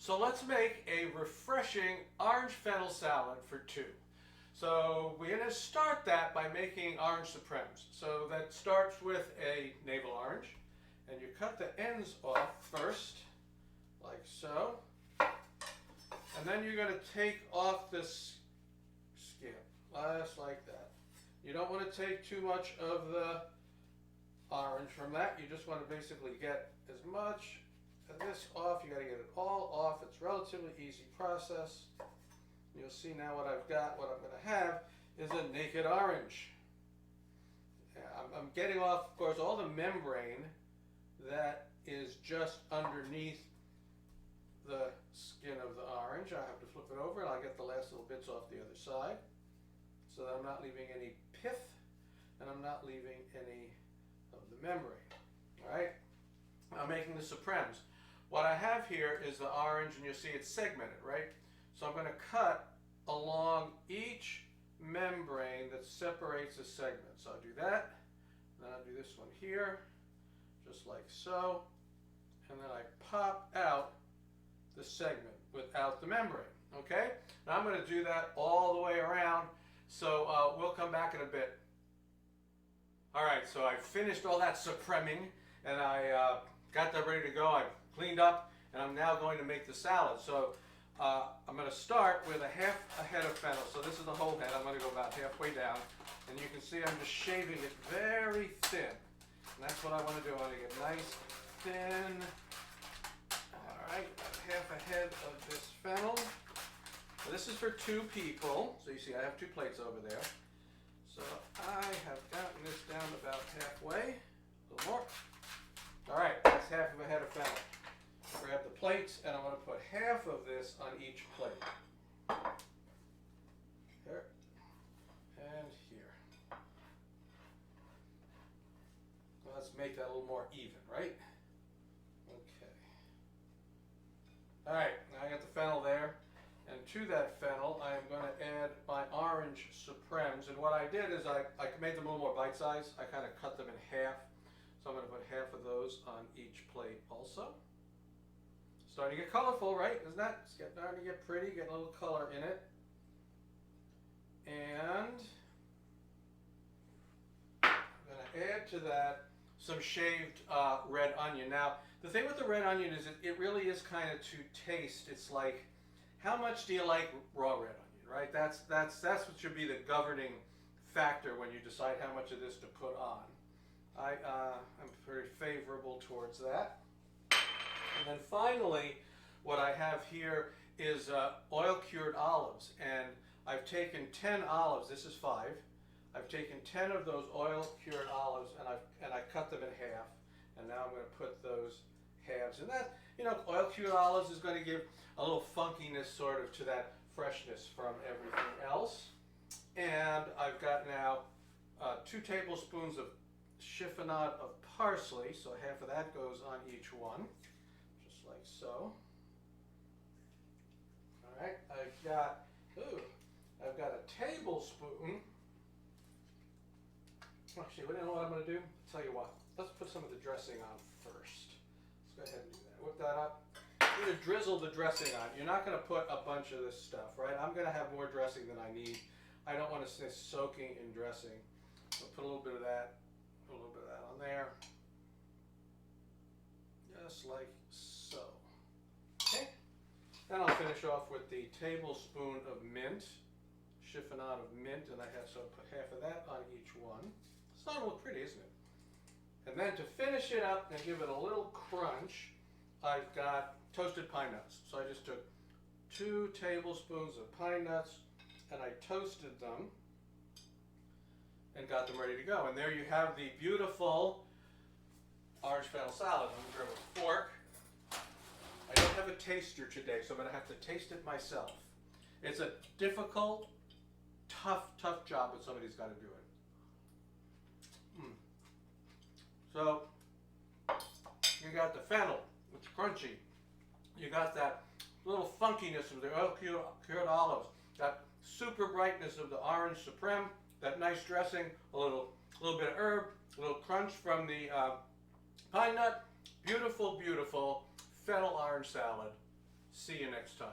So let's make a refreshing orange fennel salad for two. So we're going to start that by making orange supremes. So that starts with a navel orange, and you cut the ends off first, like so. And then you're going to take off this skin, just like that. You don't want to take too much of the orange from that. You just want to basically get as much of this off. You got to get it all off. It's a relatively easy process. You'll see now what I've got. What I'm going to have is a naked orange. I'm getting off, of course, all the membrane that is just underneath the skin of the orange. I have to flip it over and I'll get the last little bits off the other side so that I'm not leaving any pith and I'm not leaving any of the membrane. All right, I'm making the supremes. What I have here is the orange, and you'll see it's segmented, right? So I'm going to cut along each membrane that separates the segment. So I'll do that, and then I'll do this one here, just like so, and then I pop out the segment without the membrane, okay? Now I'm going to do that all the way around, so we'll come back in a bit. All right, so I finished all that supreming, and I got that ready to go. I cleaned up, and I'm now going to make the salad. So I'm going to start with a half a head of fennel. So this is the whole head. I'm going to go about halfway down, and you can see I'm just shaving it very thin. And that's what I want to do. I want to get nice, thin. All right, about half a head of this fennel. So this is for two people. So you see I have two plates over there. So I have gotten this down about halfway, a little more. All right, that's half of a head of fennel. Grab the plates, and I'm going to put half of this on each plate. Here and here. Well, let's make that a little more even, right? Okay. All right, now I got the fennel there. And to that fennel, I am going to add my orange supremes. And what I did is I made them a little more bite-sized. I kind of cut them in half. So I'm going to put half of those on each plate also. Starting to get colorful, right? Isn't that? It's starting to get pretty, getting a little color in it. And I'm going to add to that some shaved red onion. Now, the thing with the red onion is it really is kind of to taste. It's like, how much do you like raw red onion, right? That's what should be the governing factor when you decide how much of this to put on. I'm very favorable towards that. And then finally, what I have here is oil-cured olives. And I've taken 10 olives. This is 5. I've taken 10 of those oil-cured olives, and I cut them in half. And now I'm going to put those halves. And that, you know, oil-cured olives is going to give a little funkiness sort of to that freshness from everything else. And I've got now 2 tablespoons of chiffonade of parsley. So half of that goes on each one, just like so. All right, I've got a tablespoon. Actually, you know what I'm going to do? I'll tell you what. Let's put some of the dressing on first. Let's go ahead and do that. Whip that up. You're going to drizzle the dressing on. You're not going to put a bunch of this stuff, right? I'm going to have more dressing than I need. I don't want to stay soaking in dressing. I'll put a little bit of that, put a little bit of that on there. Just like so. Okay. Then I'll finish off with the tablespoon of mint, chiffonade of mint, and I have so put half of that on each one. It's not real pretty, isn't it? And then to finish it up and give it a little crunch, I've got toasted pine nuts. So I just took 2 tablespoons of pine nuts and I toasted them and got them ready to go. And there you have the beautiful orange fennel salad. I'm going to grab a fork. I don't have a taster today, so I'm going to have to taste it myself. It's a difficult, tough job, but somebody's got to do it. So, you got the fennel, it's crunchy. You got that little funkiness of the oil-cured olives, that super brightness of the orange supreme, that nice dressing, a little bit of herb, a little crunch from the pine nut. Beautiful, beautiful fennel orange salad. See you next time.